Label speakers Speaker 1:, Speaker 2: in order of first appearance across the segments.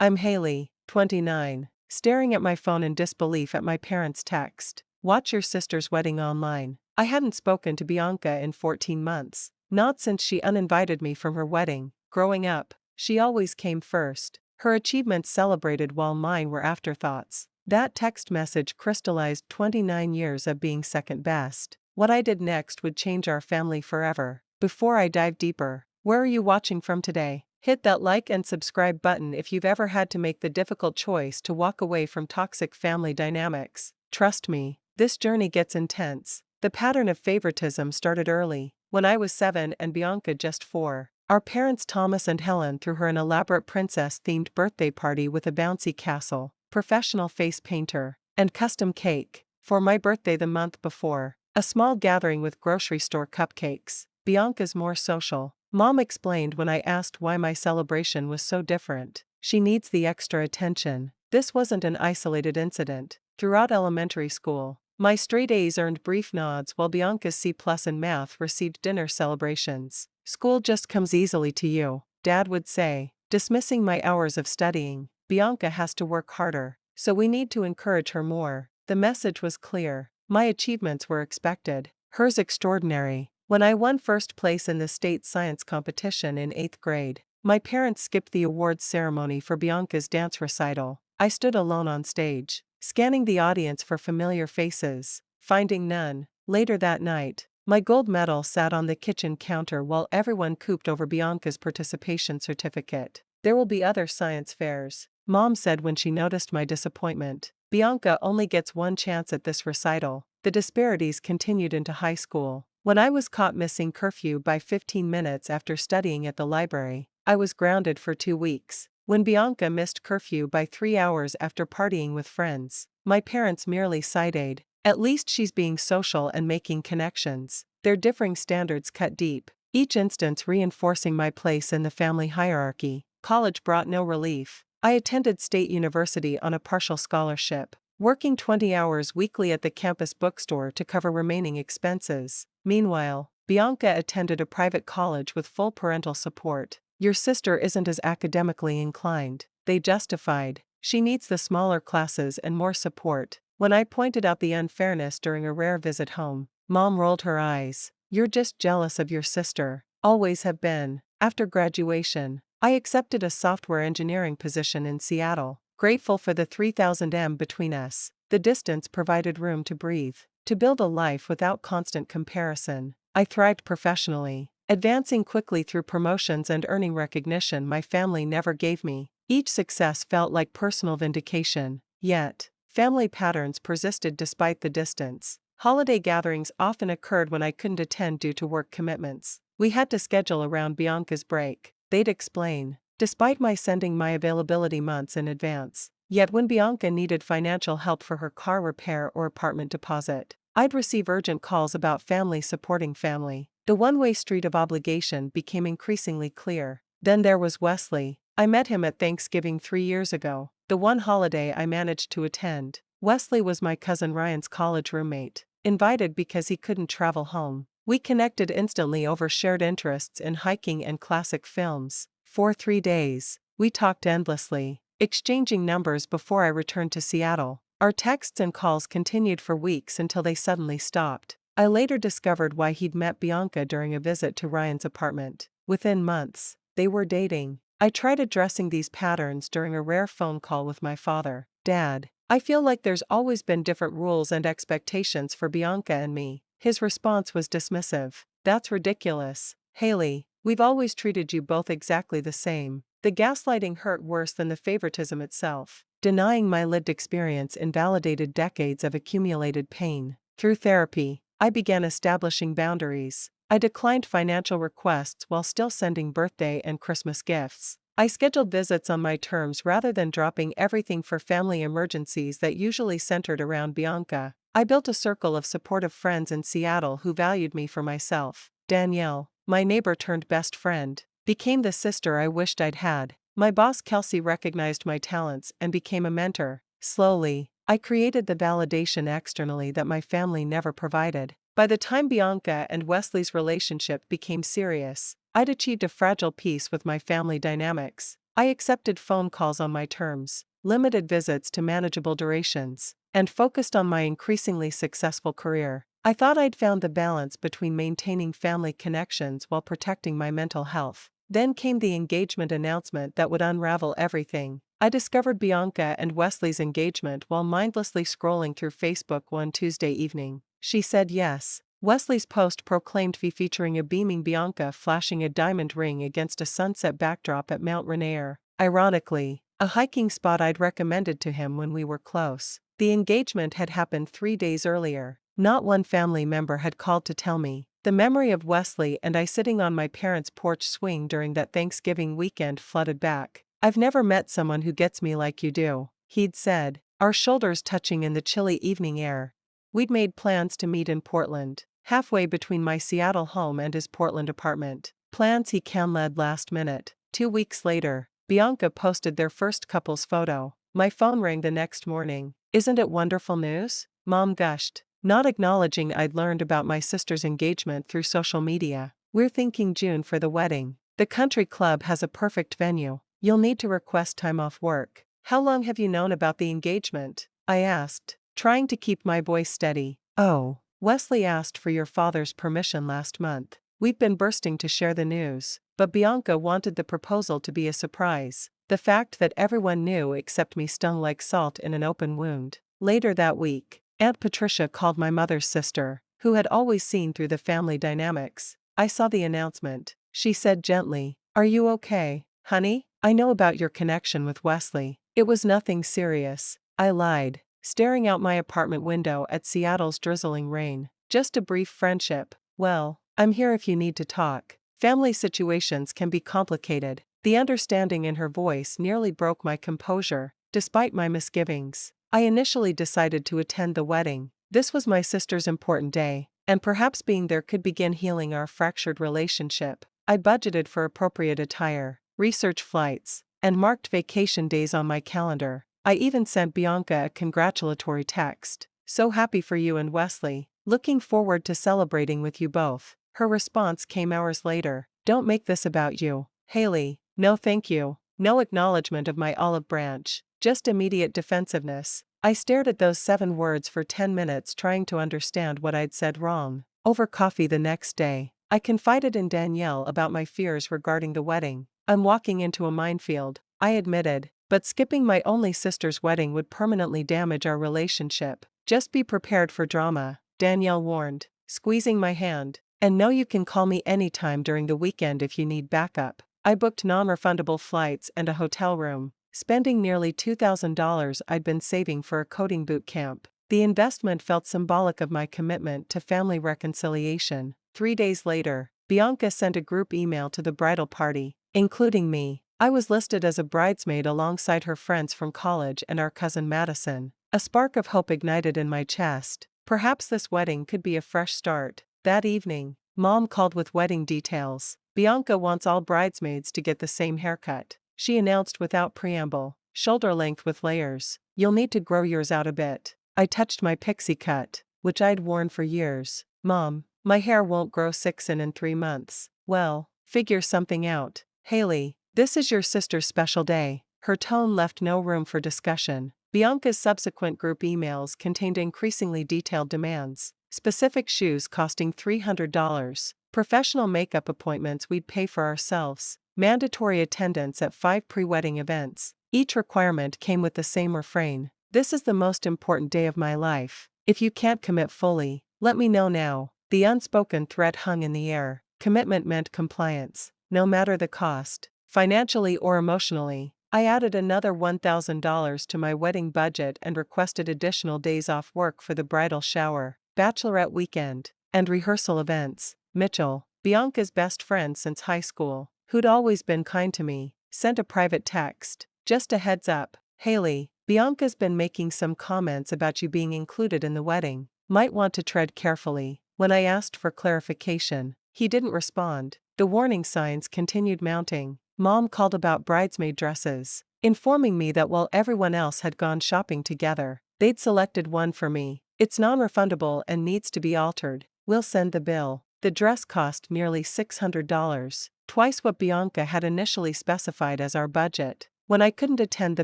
Speaker 1: I'm Haley, 29, staring at my phone in disbelief at my parents' text. Watch your sister's wedding online. I hadn't spoken to Bianca in 14 months. Not since she uninvited me from her wedding. Growing up, she always came first. Her achievements celebrated while mine were afterthoughts. That text message crystallized 29 years of being second best. What I did next would change our family forever. Before I dive deeper, where are you watching from today? Hit that like and subscribe button if you've ever had to make the difficult choice to walk away from toxic family dynamics. Trust me, this journey gets intense. The pattern of favoritism started early, when I was 7 and Bianca just 4. Our parents Thomas and Helen threw her an elaborate princess-themed birthday party with a bouncy castle, professional face painter, and custom cake. For my birthday the month before, a small gathering with grocery store cupcakes. Bianca's more social. Mom explained when I asked why my celebration was so different. She needs the extra attention. This wasn't an isolated incident. Throughout elementary school, my straight A's earned brief nods while Bianca's C+ in math received dinner celebrations. School just comes easily to you, Dad would say, dismissing my hours of studying. Bianca has to work harder, so we need to encourage her more. The message was clear. My achievements were expected, hers extraordinary. When I won first place in the state science competition in 8th grade, my parents skipped the awards ceremony for Bianca's dance recital. I stood alone on stage, scanning the audience for familiar faces, finding none. Later that night, my gold medal sat on the kitchen counter while everyone cooped over Bianca's participation certificate. There will be other science fairs, Mom said when she noticed my disappointment. Bianca only gets one chance at this recital. The disparities continued into high school. When I was caught missing curfew by 15 minutes after studying at the library, I was grounded for 2 weeks. When Bianca missed curfew by 3 hours after partying with friends, my parents merely sighed. At least she's being social and making connections. Their differing standards cut deep, each instance reinforcing my place in the family hierarchy. College brought no relief. I attended State University on a partial scholarship, working 20 hours weekly at the campus bookstore to cover remaining expenses. Meanwhile, Bianca attended a private college with full parental support. Your sister isn't as academically inclined, they justified. She needs the smaller classes and more support. When I pointed out the unfairness during a rare visit home, Mom rolled her eyes. You're just jealous of your sister. Always have been. After graduation, I accepted a software engineering position in Seattle, grateful for the 3,000 m between us. The distance provided room to breathe, to build a life without constant comparison. I thrived professionally, advancing quickly through promotions and earning recognition my family never gave me. Each success felt like personal vindication. Yet, family patterns persisted despite the distance. Holiday gatherings often occurred when I couldn't attend due to work commitments. We had to schedule around Bianca's break, they'd explain, despite my sending my availability months in advance. Yet when Bianca needed financial help for her car repair or apartment deposit, I'd receive urgent calls about family supporting family. The one-way street of obligation became increasingly clear. Then there was Wesley. I met him at Thanksgiving 3 years ago, the one holiday I managed to attend. Wesley was my cousin Ryan's college roommate, invited because he couldn't travel home. We connected instantly over shared interests in hiking and classic films. For 3 days, we talked endlessly, exchanging numbers before I returned to Seattle. Our texts and calls continued for weeks until they suddenly stopped. I later discovered why he'd met Bianca during a visit to Ryan's apartment. Within months, they were dating. I tried addressing these patterns during a rare phone call with my father. Dad, I feel like there's always been different rules and expectations for Bianca and me. His response was dismissive. That's ridiculous, Haley. We've always treated you both exactly the same. The gaslighting hurt worse than the favoritism itself. Denying my lived experience invalidated decades of accumulated pain. Through therapy, I began establishing boundaries. I declined financial requests while still sending birthday and Christmas gifts. I scheduled visits on my terms rather than dropping everything for family emergencies that usually centered around Bianca. I built a circle of supportive friends in Seattle who valued me for myself. Danielle, my neighbor turned best friend, became the sister I wished I'd had. My boss Kelsey recognized my talents and became a mentor. Slowly, I created the validation externally that my family never provided. By the time Bianca and Wesley's relationship became serious, I'd achieved a fragile peace with my family dynamics. I accepted phone calls on my terms, limited visits to manageable durations, and focused on my increasingly successful career. I thought I'd found the balance between maintaining family connections while protecting my mental health. Then came the engagement announcement that would unravel everything. I discovered Bianca and Wesley's engagement while mindlessly scrolling through Facebook one Tuesday evening. She said yes. Wesley's post proclaimed featuring a beaming Bianca flashing a diamond ring against a sunset backdrop at Mount Rainier. Ironically, a hiking spot I'd recommended to him when we were close. The engagement had happened 3 days earlier. Not one family member had called to tell me. The memory of Wesley and I sitting on my parents' porch swing during that Thanksgiving weekend flooded back. "I've never met someone who gets me like you do," he'd said, our shoulders touching in the chilly evening air. We'd made plans to meet in Portland, halfway between my Seattle home and his Portland apartment. Plans he canceled last minute. 2 weeks later, Bianca posted their first couple's photo. My phone rang the next morning. "Isn't it wonderful news?" Mom gushed, not acknowledging I'd learned about my sister's engagement through social media. "We're thinking June for the wedding. The country club has a perfect venue. You'll need to request time off work." "How long have you known about the engagement?" I asked, trying to keep my voice steady. "Oh, Wesley asked for your father's permission last month. We've been bursting to share the news, but Bianca wanted the proposal to be a surprise." The fact that everyone knew except me stung like salt in an open wound. Later that week, Aunt Patricia called my mother's sister, who had always seen through the family dynamics. "I saw the announcement," she said gently. "Are you okay, honey? I know about your connection with Wesley." "It was nothing serious," I lied, staring out my apartment window at Seattle's drizzling rain. "Just a brief friendship." "Well, I'm here if you need to talk. Family situations can be complicated." The understanding in her voice nearly broke my composure, despite my misgivings. I initially decided to attend the wedding. This was my sister's important day, and perhaps being there could begin healing our fractured relationship. I budgeted for appropriate attire, researched flights, and marked vacation days on my calendar. I even sent Bianca a congratulatory text. "So happy for you and Wesley. Looking forward to celebrating with you both." Her response came hours later. "Don't make this about you, Haley." "No thank you." No acknowledgement of my olive branch, just immediate defensiveness. I stared at those 7 words for 10 minutes trying to understand what I'd said wrong. Over coffee the next day, I confided in Danielle about my fears regarding the wedding. "I'm walking into a minefield," I admitted, "but skipping my only sister's wedding would permanently damage our relationship." "Just be prepared for drama," Danielle warned, squeezing my hand. "And know you can call me anytime during the weekend if you need backup." I booked non-refundable flights and a hotel room, spending nearly $2,000 I'd been saving for a coding boot camp. The investment felt symbolic of my commitment to family reconciliation. 3 days later, Bianca sent a group email to the bridal party, including me. I was listed as a bridesmaid alongside her friends from college and our cousin Madison. A spark of hope ignited in my chest. Perhaps this wedding could be a fresh start. That evening, Mom called with wedding details. "Bianca wants all bridesmaids to get the same haircut," she announced without preamble. "Shoulder length with layers. You'll need to grow yours out a bit." I touched my pixie cut, which I'd worn for years. "Mom, my hair won't grow 6 in 3 months." "Well, figure something out, Haley. This is your sister's special day." Her tone left no room for discussion. Bianca's subsequent group emails contained increasingly detailed demands. Specific shoes costing $300. Professional makeup appointments we'd pay for ourselves. Mandatory attendance at 5 pre-wedding events. Each requirement came with the same refrain: "This is the most important day of my life. If you can't commit fully, let me know now." The unspoken threat hung in the air. Commitment meant compliance, no matter the cost, financially or emotionally. I added another $1,000 to my wedding budget and requested additional days off work for the bridal shower, bachelorette weekend, and rehearsal events. Mitchell, Bianca's best friend since high school, who'd always been kind to me, sent a private text. "Just a heads up, Haley, Bianca's been making some comments about you being included in the wedding. Might want to tread carefully." When I asked for clarification, he didn't respond. The warning signs continued mounting. Mom called about bridesmaid dresses, informing me that while everyone else had gone shopping together, they'd selected one for me. "It's non-refundable and needs to be altered. We'll send the bill." The dress cost nearly $600. twice what Bianca had initially specified as our budget. When I couldn't attend the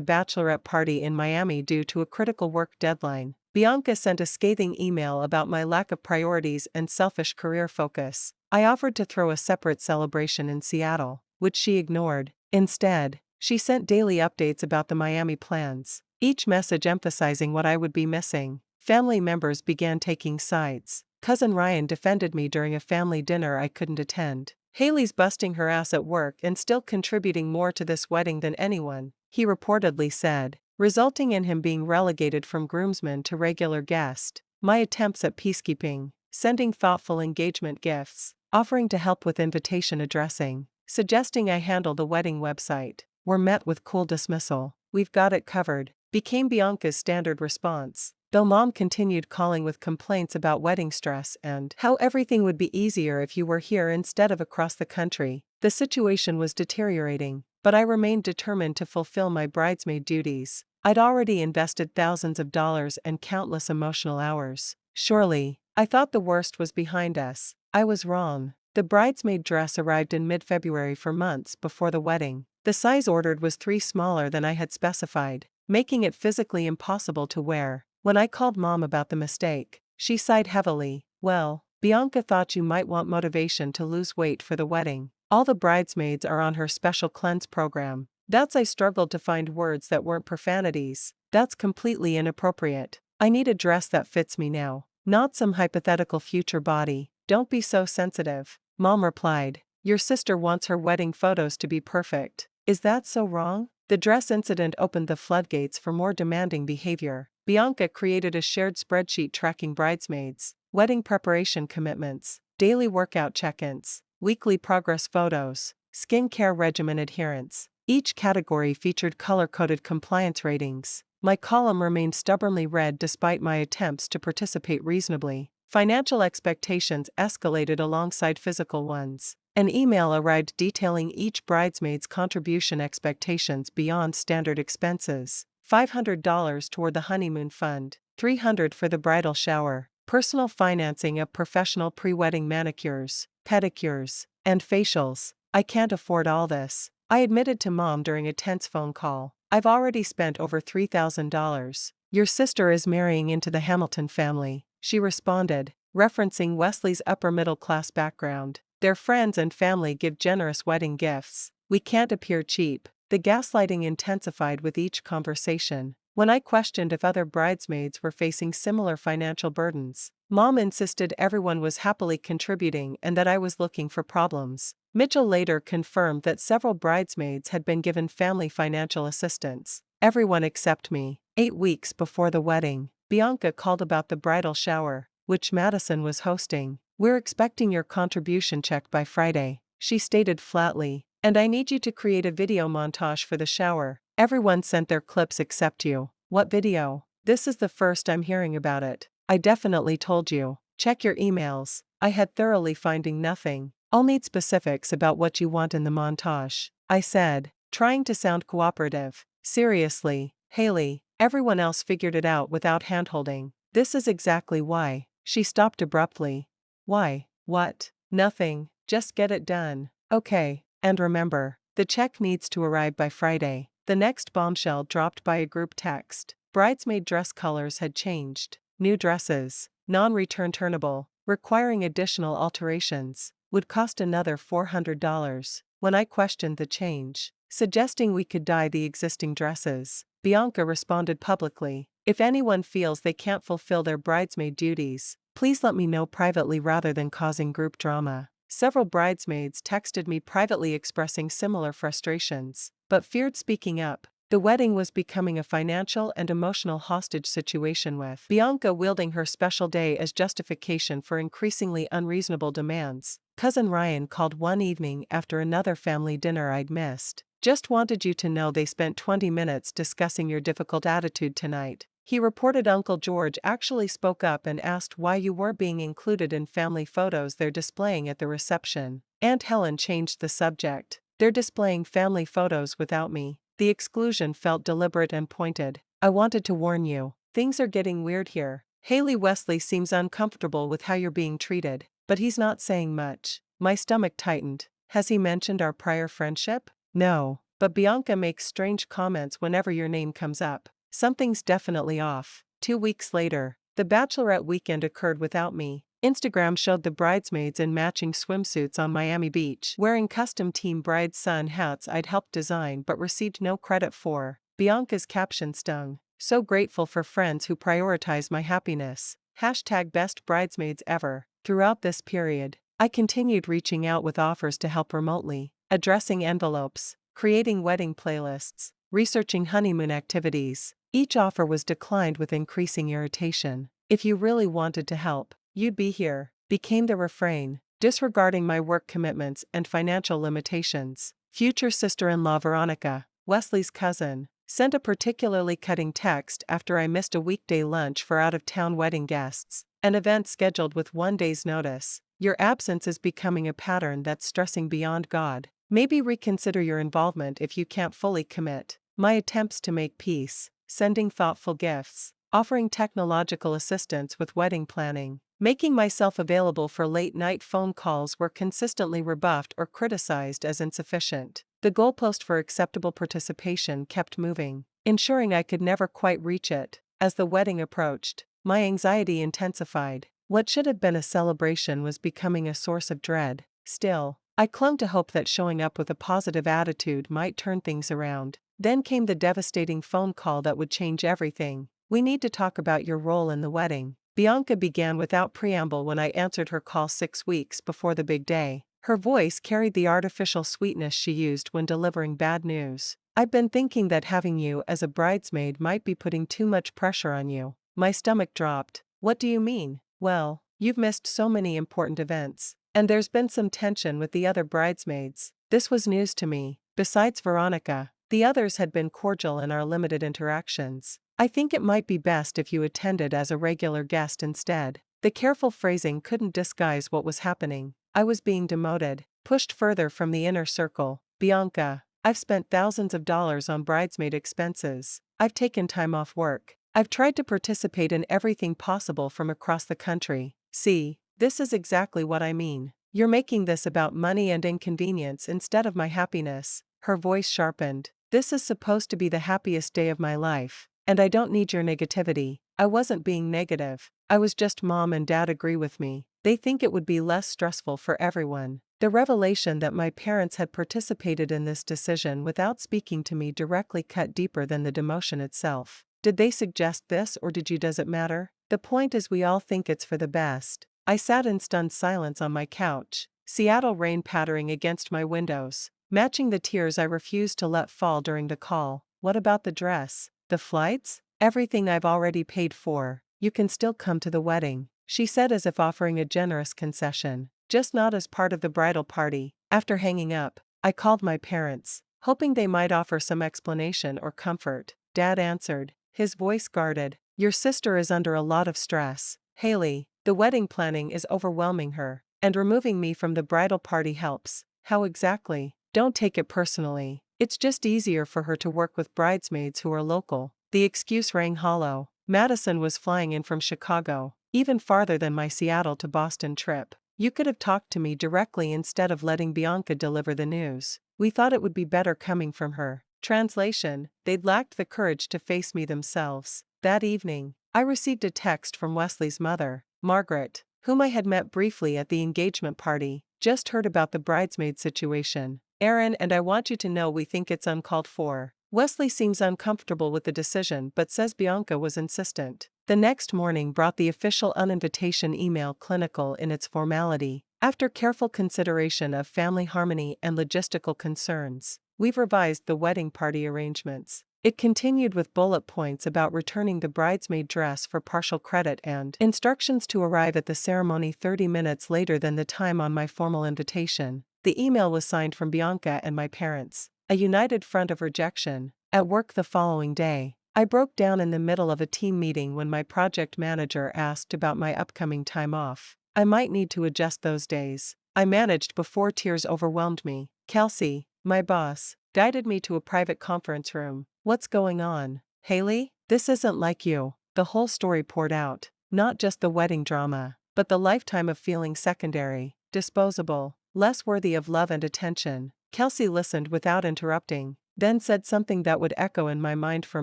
Speaker 1: bachelorette party in Miami due to a critical work deadline, Bianca sent a scathing email about my lack of priorities and selfish career focus. I offered to throw a separate celebration in Seattle, which she ignored. Instead, she sent daily updates about the Miami plans, each message emphasizing what I would be missing. Family members began taking sides. Cousin Ryan defended me during a family dinner I couldn't attend. Haley's busting her ass at work and still contributing more to this wedding than anyone, he reportedly said, resulting in him being relegated from groomsman to regular guest. My attempts at peacekeeping, sending thoughtful engagement gifts, offering to help with invitation addressing, suggesting I handle the wedding website, were met with cool dismissal. "We've got it covered," became Bianca's standard response, though Mom continued calling with complaints about wedding stress and how everything would be easier if you were here instead of across the country. The situation was deteriorating, but I remained determined to fulfill my bridesmaid duties. I'd already invested thousands of dollars and countless emotional hours. Surely, I thought the worst was behind us. I was wrong. The bridesmaid dress arrived in mid-February for months before the wedding. The size ordered was 3 smaller than I had specified, making it physically impossible to wear. When I called Mom about the mistake, she sighed heavily. "Well, Bianca thought you might want motivation to lose weight for the wedding. All the bridesmaids are on her special cleanse program." I struggled to find words that weren't profanities. "That's completely inappropriate. I need a dress that fits me now, not some hypothetical future body. Don't be so sensitive," Mom replied. "Your sister wants her wedding photos to be perfect. Is that so wrong?" The dress incident opened the floodgates for more demanding behavior. Bianca created a shared spreadsheet tracking bridesmaids, wedding preparation commitments, daily workout check-ins, weekly progress photos, skincare regimen adherence. Each category featured color-coded compliance ratings. My column remained stubbornly red despite my attempts to participate reasonably. Financial expectations escalated alongside physical ones. An email arrived detailing each bridesmaid's contribution expectations beyond standard expenses. $500 toward the honeymoon fund, $300 for the bridal shower, personal financing of professional pre-wedding manicures, pedicures, and facials. "I can't afford all this," I admitted to Mom during a tense phone call. "I've already spent over $3,000. Your sister is marrying into the Hamilton family," she responded, referencing Wesley's upper-middle-class background. "Their friends and family give generous wedding gifts. We can't appear cheap." The gaslighting intensified with each conversation. When I questioned if other bridesmaids were facing similar financial burdens, Mom insisted everyone was happily contributing and that I was looking for problems. Mitchell later confirmed that several bridesmaids had been given family financial assistance. Everyone except me. 8 weeks before the wedding, Bianca called about the bridal shower, which Madison was hosting. "We're expecting your contribution check by Friday," she stated flatly. "And I need you to create a video montage for the shower." Everyone sent their clips except you. "What video? This is the first I'm hearing about it." "I definitely told you. Check your emails." I had thoroughly finding nothing. "I'll need specifics about what you want in the montage," I said, trying to sound cooperative. "Seriously, Haley, everyone else figured it out without handholding. This is exactly why." She stopped abruptly. "Why? What?" "Nothing. Just get it done." "Okay. And remember, the check needs to arrive by Friday." The next bombshell dropped by a group text. Bridesmaid dress colors had changed. New dresses, non-return turnable, requiring additional alterations, would cost another $400. When I questioned the change, suggesting we could dye the existing dresses, Bianca responded publicly, "If anyone feels they can't fulfill their bridesmaid duties, please let me know privately rather than causing group drama." Several bridesmaids texted me privately expressing similar frustrations, but feared speaking up. The wedding was becoming a financial and emotional hostage situation, with Bianca wielding her special day as justification for increasingly unreasonable demands. Cousin Ryan called one evening after another family dinner I'd missed. "Just wanted you to know they spent 20 minutes discussing your difficult attitude tonight." He reported Uncle George actually spoke up and asked why you weren't being included in family photos they're displaying at the reception. Aunt Helen changed the subject. "They're displaying family photos without me." The exclusion felt deliberate and pointed. "I wanted to warn you. Things are getting weird here. Haley Wesley seems uncomfortable with how you're being treated, but he's not saying much." My stomach tightened. Has he mentioned our prior friendship? No, but Bianca makes strange comments whenever your name comes up. Something's definitely off. 2 weeks later, the bachelorette weekend occurred without me. Instagram showed the bridesmaids in matching swimsuits on Miami Beach, wearing custom Team Bride Sun hats I'd helped design but received no credit for. Bianca's caption stung. So grateful for friends who prioritize my happiness. Hashtag best bridesmaids ever. Throughout this period, I continued reaching out with offers to help remotely, addressing envelopes, creating wedding playlists, researching honeymoon activities. Each offer was declined with increasing irritation. If you really wanted to help, you'd be here, became the refrain, disregarding my work commitments and financial limitations. Future sister-in-law Veronica, Wesley's cousin, sent a particularly cutting text after I missed a weekday lunch for out-of-town wedding guests, an event scheduled with 1 day's notice. Your absence is becoming a pattern that's stressing beyond God. Maybe reconsider your involvement if you can't fully commit. My attempts to make peace, sending thoughtful gifts, offering technological assistance with wedding planning, making myself available for late-night phone calls were consistently rebuffed or criticized as insufficient. The goalpost for acceptable participation kept moving, ensuring I could never quite reach it. As the wedding approached, my anxiety intensified. What should have been a celebration was becoming a source of dread. Still, I clung to hope that showing up with a positive attitude might turn things around. Then came the devastating phone call that would change everything. We need to talk about your role in the wedding. Bianca began without preamble when I answered her call 6 weeks before the big day. Her voice carried the artificial sweetness she used when delivering bad news. I've been thinking that having you as a bridesmaid might be putting too much pressure on you. My stomach dropped. What do you mean? Well, you've missed so many important events. And there's been some tension with the other bridesmaids. This was news to me. Besides Veronica, the others had been cordial in our limited interactions. I think it might be best if you attended as a regular guest instead. The careful phrasing couldn't disguise what was happening. I was being demoted, pushed further from the inner circle. Bianca, I've spent thousands of dollars on bridesmaid expenses. I've taken time off work. I've tried to participate in everything possible from across the country. See, this is exactly what I mean. You're making this about money and inconvenience instead of my happiness. Her voice sharpened. This is supposed to be the happiest day of my life, and I don't need your negativity. I wasn't being negative. I was just mom and dad agree with me. They think it would be less stressful for everyone. The revelation that my parents had participated in this decision without speaking to me directly cut deeper than the demotion itself. Did they suggest this or does it matter? The point is we all think it's for the best. I sat in stunned silence on my couch, Seattle rain pattering against my windows, matching the tears I refused to let fall during the call. What about the dress? The flights? Everything I've already paid for. You can still come to the wedding, she said as if offering a generous concession, just not as part of the bridal party. After hanging up, I called my parents, hoping they might offer some explanation or comfort. Dad answered, his voice guarded. Your sister is under a lot of stress, Haley. The wedding planning is overwhelming her, and removing me from the bridal party helps. How exactly? Don't take it personally. It's just easier for her to work with bridesmaids who are local. The excuse rang hollow. Madison was flying in from Chicago, even farther than my Seattle to Boston trip. You could have talked to me directly instead of letting Bianca deliver the news. We thought it would be better coming from her. Translation: they'd lacked the courage to face me themselves. That evening, I received a text from Wesley's mother, Margaret, whom I had met briefly at the engagement party. Just heard about the bridesmaid situation. Aaron and I want you to know we think it's uncalled for. Wesley seems uncomfortable with the decision but says Bianca was insistent. The next morning brought the official uninvitation email, clinical in its formality. After careful consideration of family harmony and logistical concerns, we've revised the wedding party arrangements. It continued with bullet points about returning the bridesmaid dress for partial credit and instructions to arrive at the ceremony 30 minutes later than the time on my formal invitation. The email was signed from Bianca and my parents, a united front of rejection. At work the following day, I broke down in the middle of a team meeting when my project manager asked about my upcoming time off. I might need to adjust those days. I managed before tears overwhelmed me. Kelsey, my boss, guided me to a private conference room. What's going on, Haley? This isn't like you. The whole story poured out. Not just the wedding drama, but the lifetime of feeling secondary, disposable, less worthy of love and attention. Kelsey listened without interrupting, then said something that would echo in my mind for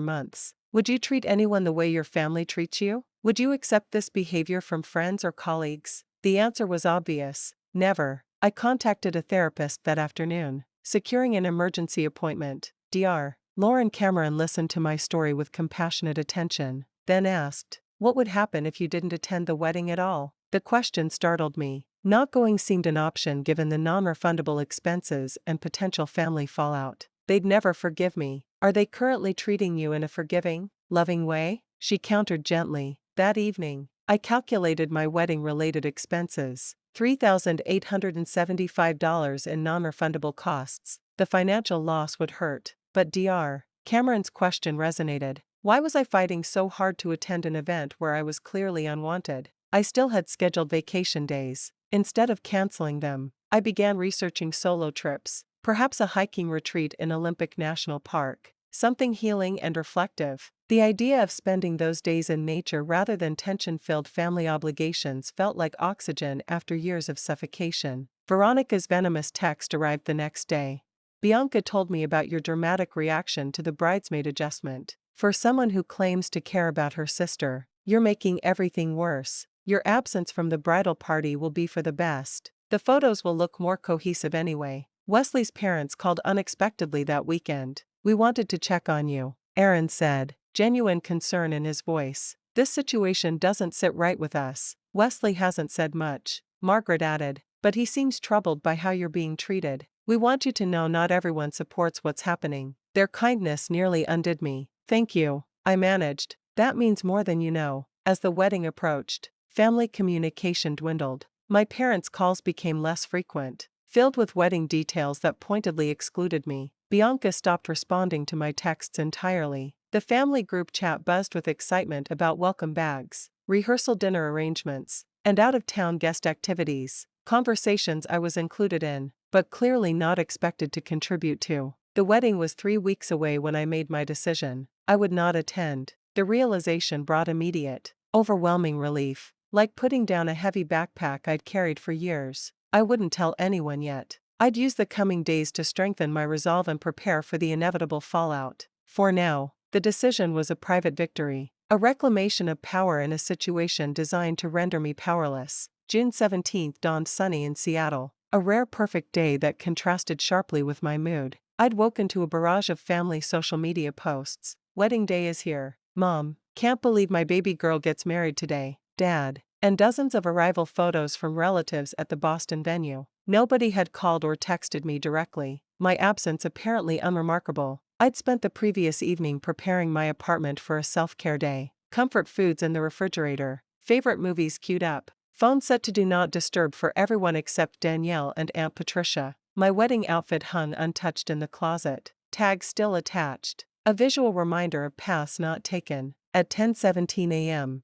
Speaker 1: months. Would you treat anyone the way your family treats you? Would you accept this behavior from friends or colleagues? The answer was obvious: never. I contacted a therapist that afternoon, securing an emergency appointment. Dr. Lauren Cameron listened to my story with compassionate attention, then asked, "What would happen if you didn't attend the wedding at all?" The question startled me. Not going seemed an option given the non-refundable expenses and potential family fallout. They'd never forgive me. Are they currently treating you in a forgiving, loving way? She countered gently. That evening, I calculated my wedding-related expenses, $3,875 in non-refundable costs. The financial loss would hurt, but Dr. Cameron's question resonated. Why was I fighting so hard to attend an event where I was clearly unwanted? I still had scheduled vacation days. Instead of canceling them, I began researching solo trips, perhaps a hiking retreat in Olympic National Park, something healing and reflective. The idea of spending those days in nature rather than tension-filled family obligations felt like oxygen after years of suffocation. Veronica's venomous text arrived the next day. Bianca told me about your dramatic reaction to the bridesmaid adjustment. For someone who claims to care about her sister, you're making everything worse. Your absence from the bridal party will be for the best. The photos will look more cohesive anyway. Wesley's parents called unexpectedly that weekend. We wanted to check on you, Aaron said, genuine concern in his voice. This situation doesn't sit right with us. Wesley hasn't said much, Margaret added, but he seems troubled by how you're being treated. We want you to know not everyone supports what's happening. Their kindness nearly undid me. Thank you, I managed. That means more than you know. As the wedding approached, family communication dwindled. My parents' calls became less frequent, filled with wedding details that pointedly excluded me. Bianca stopped responding to my texts entirely. The family group chat buzzed with excitement about welcome bags, rehearsal dinner arrangements, and out-of-town guest activities, conversations I was included in, but clearly not expected to contribute to. The wedding was 3 weeks away when I made my decision. I would not attend. The realization brought immediate, overwhelming relief, like putting down a heavy backpack I'd carried for years. I wouldn't tell anyone yet. I'd use the coming days to strengthen my resolve and prepare for the inevitable fallout. For now, the decision was a private victory, a reclamation of power in a situation designed to render me powerless. June 17th dawned sunny in Seattle, a rare perfect day that contrasted sharply with my mood. I'd woken to a barrage of family social media posts. Wedding day is here. Mom, can't believe my baby girl gets married today. Dad, and dozens of arrival photos from relatives at the Boston venue. Nobody had called or texted me directly, my absence apparently unremarkable. I'd spent the previous evening preparing my apartment for a self-care day. Comfort foods in the refrigerator, favorite movies queued up, phone set to do not disturb for everyone except Danielle and Aunt Patricia. My wedding outfit hung untouched in the closet, tag still attached, a visual reminder of paths not taken. At 10:17 a.m.,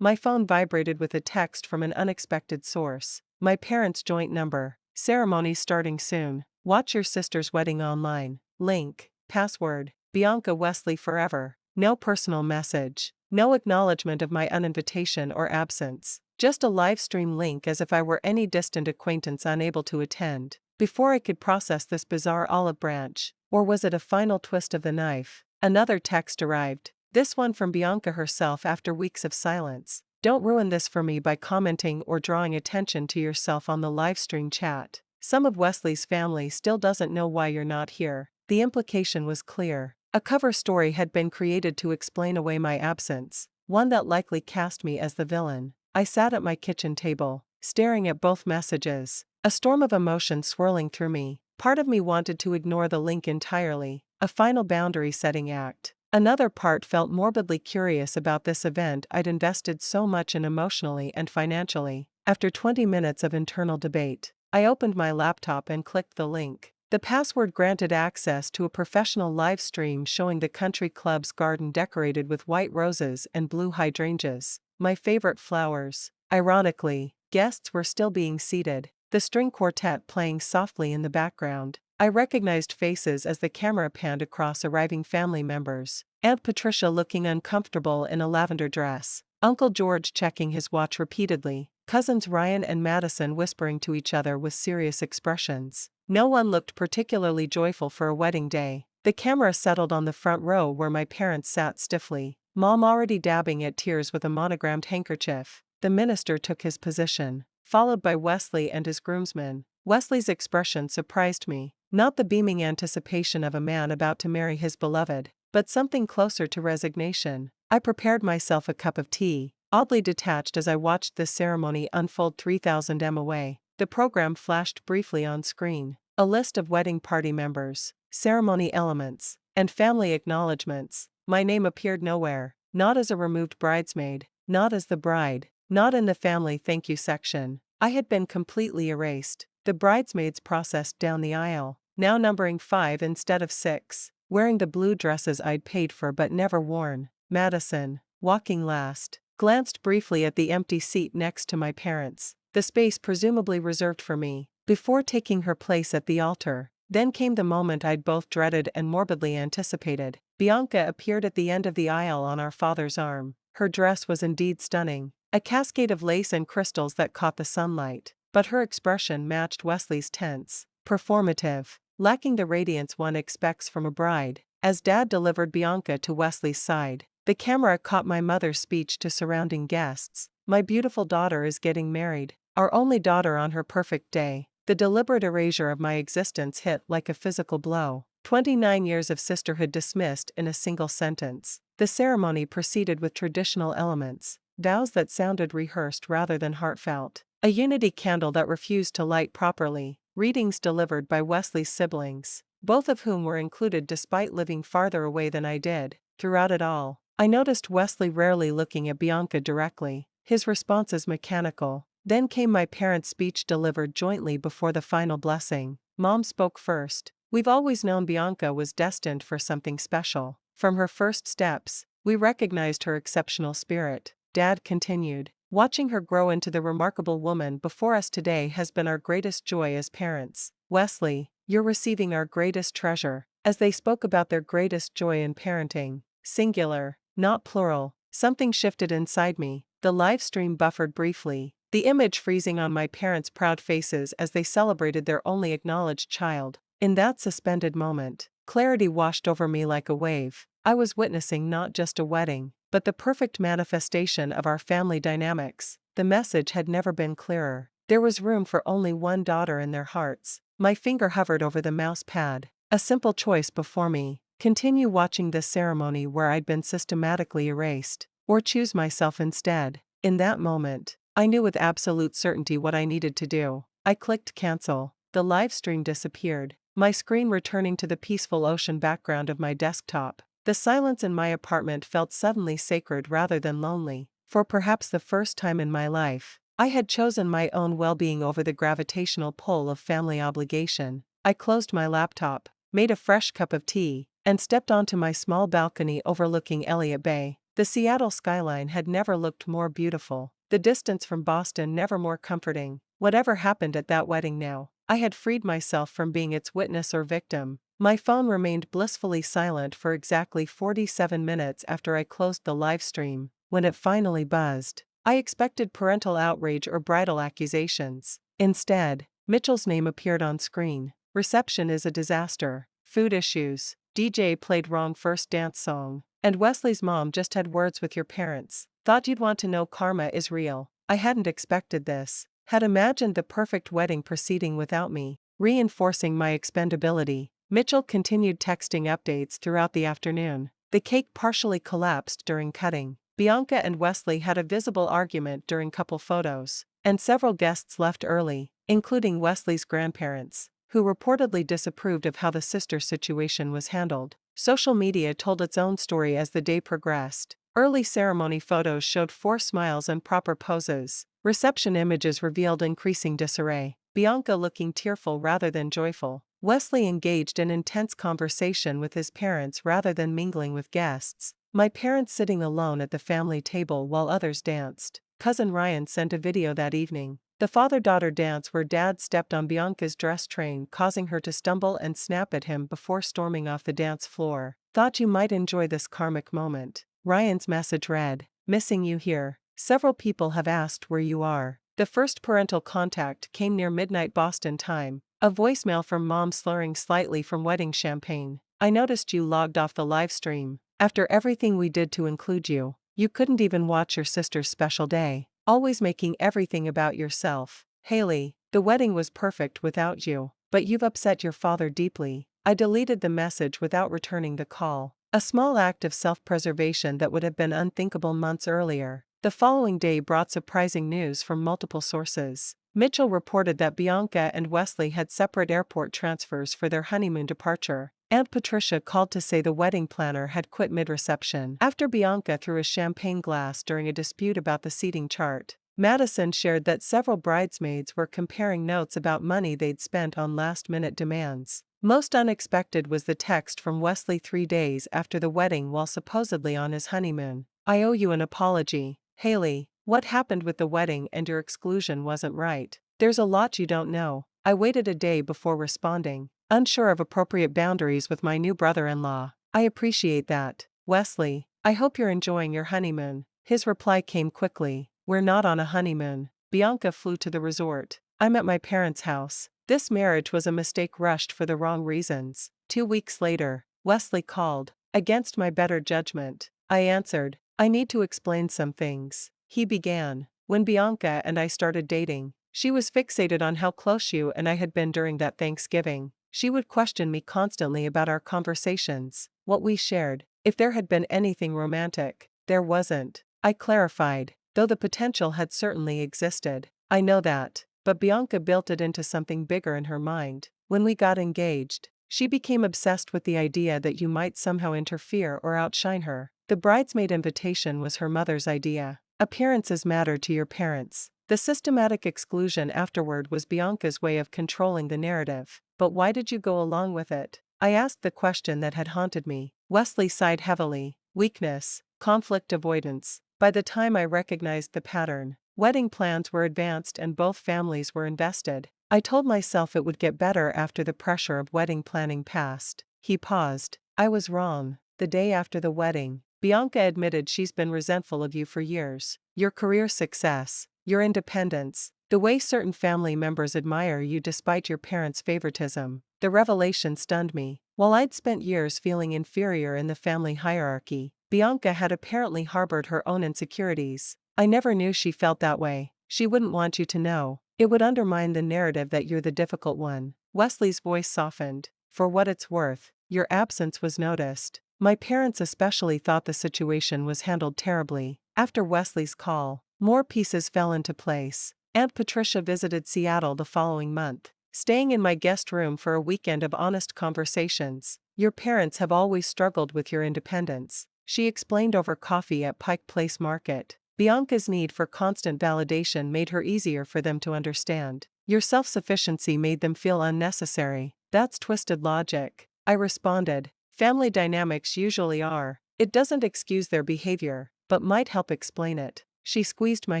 Speaker 1: my phone vibrated with a text from an unexpected source. My parents' joint number. Ceremony starting soon. Watch your sister's wedding online. Link. Password. Bianca Wesley forever. No personal message. No acknowledgement of my uninvitation or absence. Just a live stream link as if I were any distant acquaintance unable to attend. Before I could process this bizarre olive branch, or was it a final twist of the knife, another text arrived. This one from Bianca herself after weeks of silence. Don't ruin this for me by commenting or drawing attention to yourself on the livestream chat. Some of Wesley's family still doesn't know why you're not here. The implication was clear. A cover story had been created to explain away my absence, one that likely cast me as the villain. I sat at my kitchen table, staring at both messages, a storm of emotion swirling through me. Part of me wanted to ignore the link entirely, a final boundary-setting act. Another part felt morbidly curious about this event I'd invested so much in emotionally and financially. After 20 minutes of internal debate, I opened my laptop and clicked the link. The password granted access to a professional live stream showing the country club's garden decorated with white roses and blue hydrangeas, my favorite flowers. Ironically, guests were still being seated, the string quartet playing softly in the background. I recognized faces as the camera panned across arriving family members. Aunt Patricia looking uncomfortable in a lavender dress. Uncle George checking his watch repeatedly. cousins Ryan and Madison whispering to each other with serious expressions. No one looked particularly joyful for a wedding day. The camera settled on the front row where my parents sat stiffly, Mom already dabbing at tears with a monogrammed handkerchief. The minister took his position, followed by Wesley and his groomsmen. Wesley's expression surprised me, not the beaming anticipation of a man about to marry his beloved, but something closer to resignation. I prepared myself a cup of tea, oddly detached as I watched this ceremony unfold 3000 m away. The program flashed briefly on screen. A list of wedding party members, ceremony elements, and family acknowledgements. My name appeared nowhere, not as a removed bridesmaid, not as the bride, not in the family thank you section. I had been completely erased. The bridesmaids processed down the aisle, now numbering 5 instead of 6, wearing the blue dresses I'd paid for but never worn. Madison, walking last, glanced briefly at the empty seat next to my parents, the space presumably reserved for me, before taking her place at the altar. Then came the moment I'd both dreaded and morbidly anticipated. Bianca appeared at the end of the aisle on our father's arm. Her dress was indeed stunning, a cascade of lace and crystals that caught the sunlight, but her expression matched Wesley's tense, performative, lacking the radiance one expects from a bride. As Dad delivered Bianca to Wesley's side, the camera caught my mother's speech to surrounding guests. My beautiful daughter is getting married, our only daughter on her perfect day. The deliberate erasure of my existence hit like a physical blow. 29 years of sisterhood dismissed in a single sentence. The ceremony proceeded with traditional elements, vows that sounded rehearsed rather than heartfelt, a unity candle that refused to light properly, readings delivered by Wesley's siblings, both of whom were included despite living farther away than I did. Throughout it all, I noticed Wesley rarely looking at Bianca directly, his responses mechanical. Then came my parents' speech delivered jointly before the final blessing. Mom spoke first. We've always known Bianca was destined for something special. From her first steps, we recognized her exceptional spirit. Dad continued. Watching her grow into the remarkable woman before us today has been our greatest joy as parents. Wesley, you're receiving our greatest treasure. As they spoke about their greatest joy in parenting, singular, not plural, something shifted inside me. The live stream buffered briefly, the image freezing on my parents' proud faces as they celebrated their only acknowledged child. In that suspended moment, clarity washed over me like a wave. I was witnessing not just a wedding, but the perfect manifestation of our family dynamics. The message had never been clearer. There was room for only one daughter in their hearts. My finger hovered over the mouse pad. A simple choice before me: continue watching this ceremony where I'd been systematically erased, or choose myself instead. In that moment, I knew with absolute certainty what I needed to do. I clicked cancel. The live stream disappeared, my screen returning to the peaceful ocean background of my desktop. The silence in my apartment felt suddenly sacred rather than lonely. For perhaps the first time in my life, I had chosen my own well-being over the gravitational pull of family obligation. I closed my laptop, made a fresh cup of tea, and stepped onto my small balcony overlooking Elliott Bay. The Seattle skyline had never looked more beautiful, the distance from Boston never more comforting. Whatever happened at that wedding now, I had freed myself from being its witness or victim. My phone remained blissfully silent for exactly 47 minutes after I closed the live stream. When it finally buzzed, I expected parental outrage or bridal accusations. Instead, Mitchell's name appeared on screen. Reception is a disaster. Food issues. DJ played wrong first dance song. And Wesley's mom just had words with your parents. Thought you'd want to know karma is real. I hadn't expected this. Had imagined the perfect wedding proceeding without me, reinforcing my expendability. Mitchell continued texting updates throughout the afternoon. The cake partially collapsed during cutting. Bianca and Wesley had a visible argument during couple photos, and several guests left early, including Wesley's grandparents, who reportedly disapproved of how the sister situation was handled. Social media told its own story as the day progressed. Early ceremony photos showed forced smiles and proper poses. Reception images revealed increasing disarray. Bianca looking tearful rather than joyful. Wesley engaged in intense conversation with his parents rather than mingling with guests. My parents sitting alone at the family table while others danced. Cousin Ryan sent a video that evening. The father-daughter dance where Dad stepped on Bianca's dress train, causing her to stumble and snap at him before storming off the dance floor. Thought you might enjoy this karmic moment. Ryan's message read, "Missing you here. Several people have asked where you are. The first parental contact came near midnight Boston time, a voicemail from mom slurring slightly from wedding champagne. I noticed you logged off the live stream. After everything we did to include you, you couldn't even watch your sister's special day. Always making everything about yourself. Haley, the wedding was perfect without you, but you've upset your father deeply. I deleted the message without returning the call. A small act of self-preservation that would have been unthinkable months earlier. The following day brought surprising news from multiple sources. Mitchell reported that Bianca and Wesley had separate airport transfers for their honeymoon departure. Aunt Patricia called to say the wedding planner had quit mid-reception after Bianca threw a champagne glass during a dispute about the seating chart. Madison shared that several bridesmaids were comparing notes about money they'd spent on last-minute demands. Most unexpected was the text from Wesley 3 days after the wedding while supposedly on his honeymoon. I owe you an apology, Haley. What happened with the wedding and your exclusion wasn't right. There's a lot you don't know. I waited a day before responding, unsure of appropriate boundaries with my new brother-in-law. I appreciate that. Wesley, I hope you're enjoying your honeymoon. His reply came quickly. We're not on a honeymoon. Bianca flew to the resort. I'm at my parents' house. This marriage was a mistake rushed for the wrong reasons. 2 weeks later, Wesley called. Against my better judgment, I answered. I need to explain some things. He began. When Bianca and I started dating, she was fixated on how close you and I had been during that Thanksgiving. She would question me constantly about our conversations, what we shared, if there had been anything romantic. There wasn't. I clarified, though the potential had certainly existed. I know that. But Bianca built it into something bigger in her mind. When we got engaged, she became obsessed with the idea that you might somehow interfere or outshine her. The bridesmaid invitation was her mother's idea. Appearances mattered to your parents. The systematic exclusion afterward was Bianca's way of controlling the narrative. But why did you go along with it? I asked the question that had haunted me. Wesley sighed heavily. Weakness, conflict avoidance. By the time I recognized the pattern, wedding plans were advanced and both families were invested. I told myself it would get better after the pressure of wedding planning passed. He paused. I was wrong. The day after the wedding, Bianca admitted she's been resentful of you for years. Your career success, your independence, the way certain family members admire you despite your parents' favoritism. The revelation stunned me. While I'd spent years feeling inferior in the family hierarchy, Bianca had apparently harbored her own insecurities. I never knew she felt that way. She wouldn't want you to know. It would undermine the narrative that you're the difficult one. Wesley's voice softened. For what it's worth, your absence was noticed. My parents especially thought the situation was handled terribly. After Wesley's call, more pieces fell into place. Aunt Patricia visited Seattle the following month, staying in my guest room for a weekend of honest conversations. Your parents have always struggled with your independence, she explained over coffee at Pike Place Market. Bianca's need for constant validation made her easier for them to understand. Your self-sufficiency made them feel unnecessary. That's twisted logic, I responded. Family dynamics usually are. It doesn't excuse their behavior, but might help explain it. She squeezed my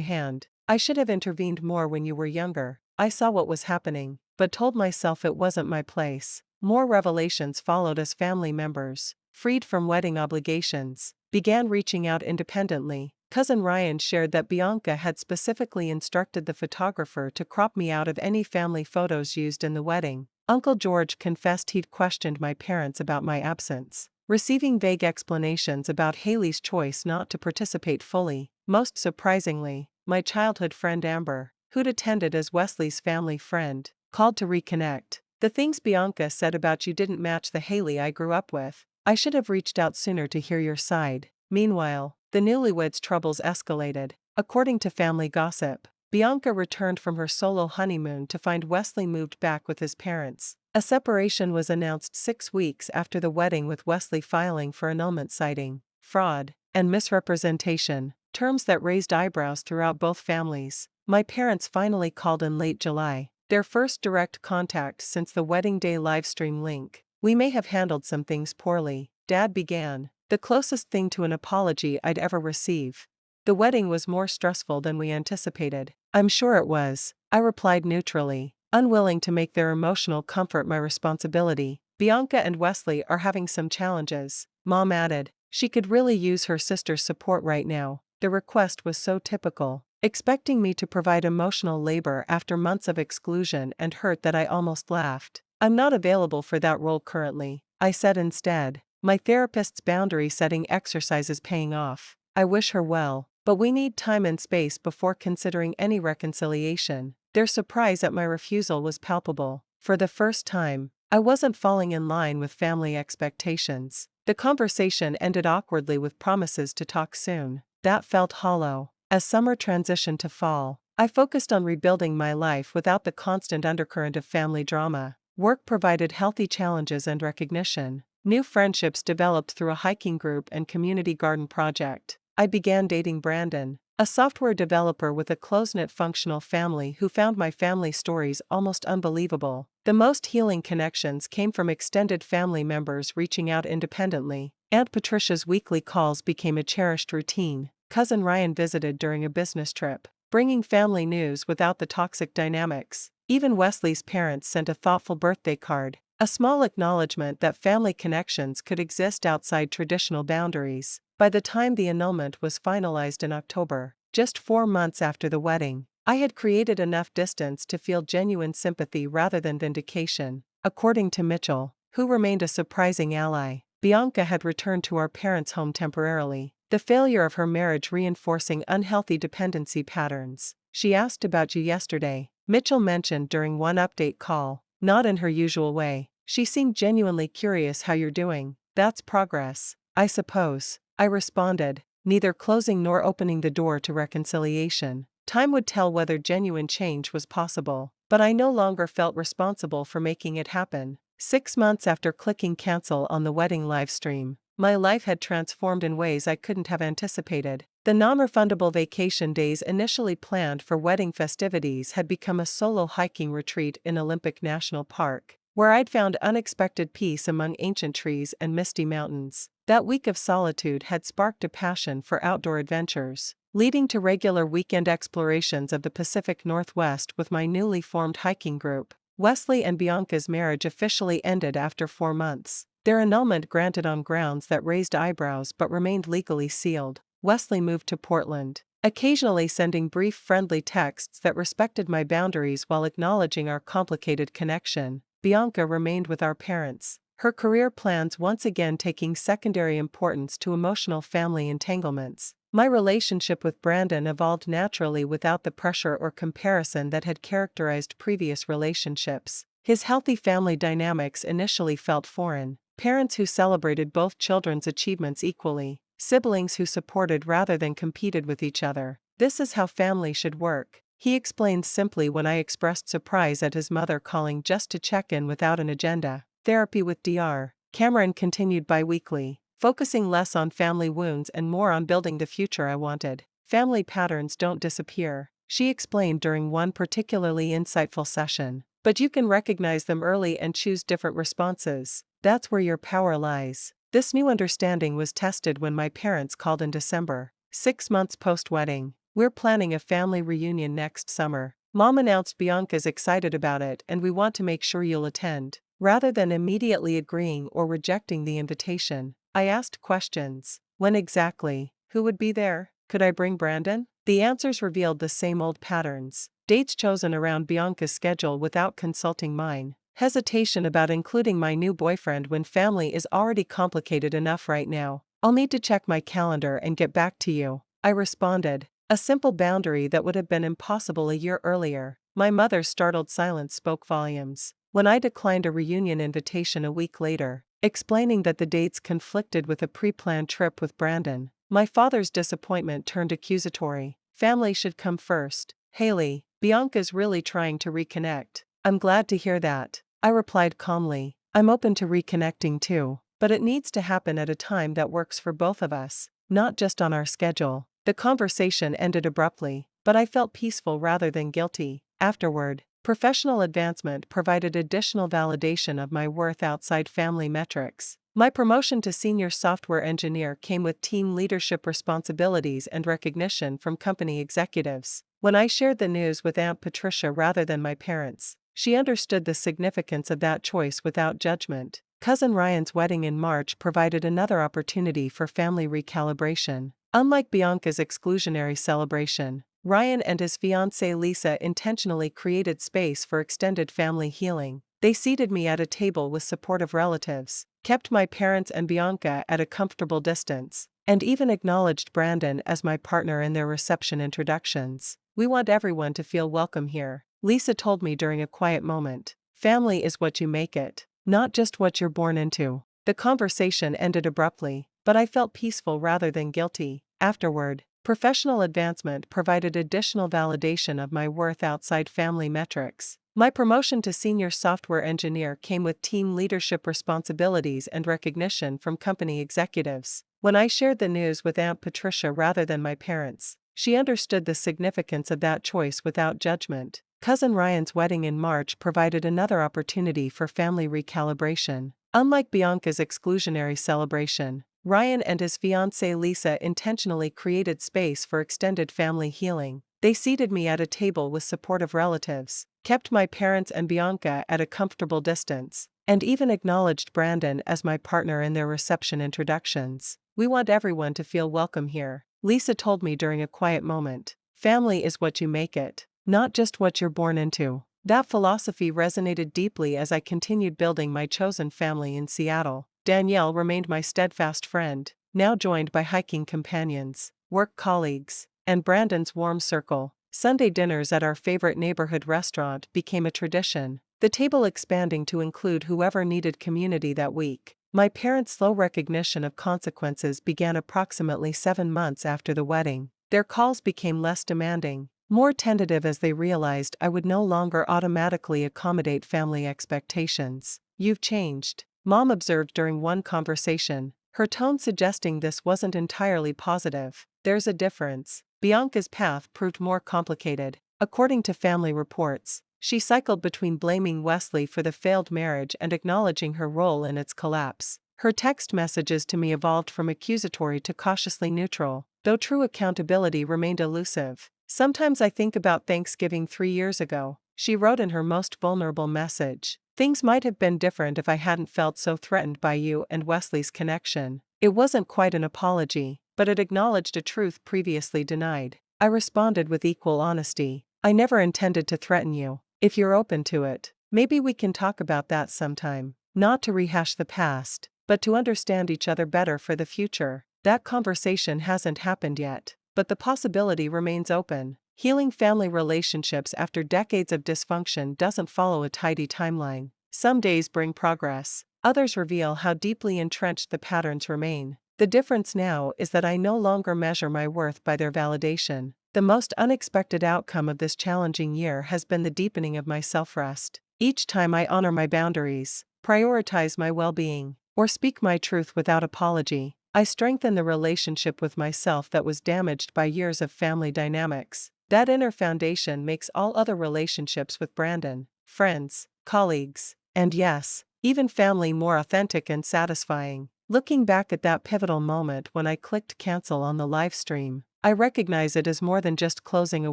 Speaker 1: hand. I should have intervened more when you were younger. I saw what was happening, but told myself it wasn't my place. More revelations followed as family members, freed from wedding obligations, began reaching out independently. Cousin Ryan shared that Bianca had specifically instructed the photographer to crop me out of any family photos used in the wedding. Uncle George confessed he'd questioned my parents about my absence, receiving vague explanations about Haley's choice not to participate fully. Most surprisingly, my childhood friend Amber, who'd attended as Wesley's family friend, called to reconnect. The things Bianca said about you didn't match the Haley I grew up with. I should have reached out sooner to hear your side. Meanwhile, the newlyweds' troubles escalated. According to family gossip, Bianca returned from her solo honeymoon to find Wesley moved back with his parents. A separation was announced 6 weeks after the wedding, with Wesley filing for annulment, citing fraud and misrepresentation, terms that raised eyebrows throughout both families. My parents finally called in late July, their first direct contact since the wedding day livestream link. We may have handled some things poorly, Dad began, the closest thing to an apology I'd ever receive. The wedding was more stressful than we anticipated. I'm sure it was, I replied neutrally, unwilling to make their emotional comfort my responsibility. Bianca and Wesley are having some challenges, Mom added. She could really use her sister's support right now. The request was so typical. expecting me to provide emotional labor after months of exclusion and hurt that I almost laughed. "I'm not available for that role currently," I said instead. "My therapist's boundary setting exercise is paying off. I wish her well, but we need time and space before considering any reconciliation." Their surprise at my refusal was palpable. For the first time, I wasn't falling in line with family expectations. The conversation ended awkwardly with promises to talk soon. That felt hollow. As summer transitioned to fall, I focused on rebuilding my life without the constant undercurrent of family drama. Work provided healthy challenges and recognition. New friendships developed through a hiking group and community garden project. I began dating Brandon, a software developer with a close-knit functional family who found my family stories almost unbelievable. The most healing connections came from extended family members reaching out independently. Aunt Patricia's weekly calls became a cherished routine. Cousin Ryan visited during a business trip, bringing family news without the toxic dynamics. Even Wesley's parents sent a thoughtful birthday card, a small acknowledgement that family connections could exist outside traditional boundaries. By the time the annulment was finalized in October, just 4 months after the wedding, I had created enough distance to feel genuine sympathy rather than vindication. According to Mitchell, who remained a surprising ally, Bianca had returned to our parents' home temporarily, the failure of her marriage reinforcing unhealthy dependency patterns. "She asked about you yesterday," Mitchell mentioned during one update call, not in her usual way. "She seemed genuinely curious how you're doing." "That's progress, I suppose," I responded, neither closing nor opening the door to reconciliation. Time would tell whether genuine change was possible, but I no longer felt responsible for making it happen. 6 months after clicking cancel on the wedding livestream, my life had transformed in ways I couldn't have anticipated. The non-refundable vacation days initially planned for wedding festivities had become a solo hiking retreat in Olympic National Park, where I'd found unexpected peace among ancient trees and misty mountains. That week of solitude had sparked a passion for outdoor adventures, leading to regular weekend explorations of the Pacific Northwest with my newly formed hiking group. Wesley and Bianca's marriage officially ended after 4 months. Their annulment granted on grounds that raised eyebrows but remained legally sealed. Wesley moved to Portland, occasionally sending brief friendly texts that respected my boundaries while acknowledging our complicated connection. Bianca remained with our parents, her career plans once again taking secondary importance to emotional family entanglements. My relationship with Brandon evolved naturally without the pressure or comparison that had characterized previous relationships. His healthy family dynamics initially felt foreign. Parents who celebrated both children's achievements equally, siblings who supported rather than competed with each other. "This is how family should work," he explained simply when I expressed surprise at his mother calling just to check in without an agenda. Therapy with Dr. Cameron continued bi-weekly, focusing less on family wounds and more on building the future I wanted. "Family patterns don't disappear," she explained during one particularly insightful session, "but you can recognize them early and choose different responses. That's where your power lies." This new understanding was tested when my parents called in December, 6 months post-wedding. "We're planning a family reunion next summer. Mom announced Bianca's excited about it and we want to make sure you'll attend." Rather than immediately agreeing or rejecting the invitation, I asked questions. When exactly? Who would be there? Could I bring Brandon? The answers revealed the same old patterns. Dates chosen around Bianca's schedule without consulting mine. Hesitation about including my new boyfriend when family is already complicated enough right now. "I'll need to check my calendar and get back to you," I responded, a simple boundary that would have been impossible a year earlier. My mother's startled silence spoke volumes. When I declined a reunion invitation a week later, explaining that the dates conflicted with a pre-planned trip with Brandon, my father's disappointment turned accusatory. "Family should come first, Haley. Bianca's really trying to reconnect." "I'm glad to hear that," I replied calmly. "I'm open to reconnecting too, but it needs to happen at a time that works for both of us, not just on our schedule." The conversation ended abruptly, but I felt peaceful rather than guilty. Afterward, professional advancement provided additional validation of my worth outside family metrics. My promotion to senior software engineer came with team leadership responsibilities and recognition from company executives. When I shared the news with Aunt Patricia rather than my parents, she understood the significance of that choice without judgment. Cousin Ryan's wedding in March provided another opportunity for family recalibration. Unlike Bianca's exclusionary celebration, Ryan and his fiancée Lisa intentionally created space for extended family healing. They seated me at a table with supportive relatives, kept my parents and Bianca at a comfortable distance, and even acknowledged Brandon as my partner in their reception introductions. "We want everyone to feel welcome here," Lisa told me during a quiet moment. "Family is what you make it, not just what you're born into." The conversation ended abruptly, but I felt peaceful rather than guilty. Afterward, professional advancement provided additional validation of my worth outside family metrics. My promotion to senior software engineer came with team leadership responsibilities and recognition from company executives. When I shared the news with Aunt Patricia rather than my parents, she understood the significance of that choice without judgment. Cousin Ryan's wedding in March provided another opportunity for family recalibration. Unlike Bianca's exclusionary celebration, Ryan and his fiancée Lisa intentionally created space for extended family healing. They seated me at a table with supportive relatives, kept my parents and Bianca at a comfortable distance, and even acknowledged Brandon as my partner in their reception introductions. "We want everyone to feel welcome here," Lisa told me during a quiet moment. "Family is what you make it, not just what you're born into." That philosophy resonated deeply as I continued building my chosen family in Seattle. Danielle remained my steadfast friend, now joined by hiking companions, work colleagues, and Brandon's warm circle. Sunday dinners at our favorite neighborhood restaurant became a tradition, the table expanding to include whoever needed community that week. My parents' slow recognition of consequences began approximately 7 months after the wedding. Their calls became less demanding, more tentative as they realized I would no longer automatically accommodate family expectations. "You've changed," Mom observed during one conversation, her tone suggesting this wasn't entirely positive. "There's a difference." Bianca's path proved more complicated. According to family reports, she cycled between blaming Wesley for the failed marriage and acknowledging her role in its collapse. Her text messages to me evolved from accusatory to cautiously neutral, though true accountability remained elusive. "Sometimes I think about Thanksgiving 3 years ago," she wrote in her most vulnerable message. "Things might have been different if I hadn't felt so threatened by you and Wesley's connection." It wasn't quite an apology, but it acknowledged a truth previously denied. I responded with equal honesty. "I never intended to threaten you. If you're open to it, maybe we can talk about that sometime. Not to rehash the past, but to understand each other better for the future." That conversation hasn't happened yet, but the possibility remains open. Healing family relationships after decades of dysfunction doesn't follow a tidy timeline. Some days bring progress, others reveal how deeply entrenched the patterns remain. The difference now is that I no longer measure my worth by their validation. The most unexpected outcome of this challenging year has been the deepening of my self-rest. Each time I honor my boundaries, prioritize my well-being, or speak my truth without apology, I strengthen the relationship with myself that was damaged by years of family dynamics. That inner foundation makes all other relationships with Brandon, friends, colleagues, and yes, even family more authentic and satisfying. Looking back at that pivotal moment when I clicked cancel on the live stream, I recognize it as more than just closing a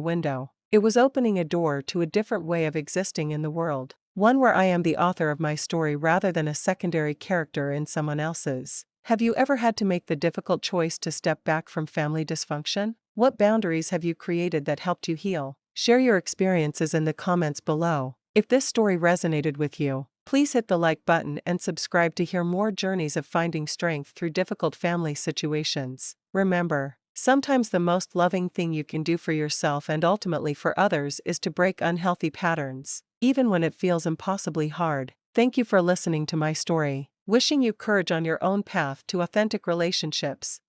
Speaker 1: window. It was opening a door to a different way of existing in the world, one where I am the author of my story rather than a secondary character in someone else's. Have you ever had to make the difficult choice to step back from family dysfunction? What boundaries have you created that helped you heal? Share your experiences in the comments below. If this story resonated with you, please hit the like button and subscribe to hear more journeys of finding strength through difficult family situations. Remember, sometimes the most loving thing you can do for yourself and ultimately for others is to break unhealthy patterns, even when it feels impossibly hard. Thank you for listening to my story. Wishing you courage on your own path to authentic relationships.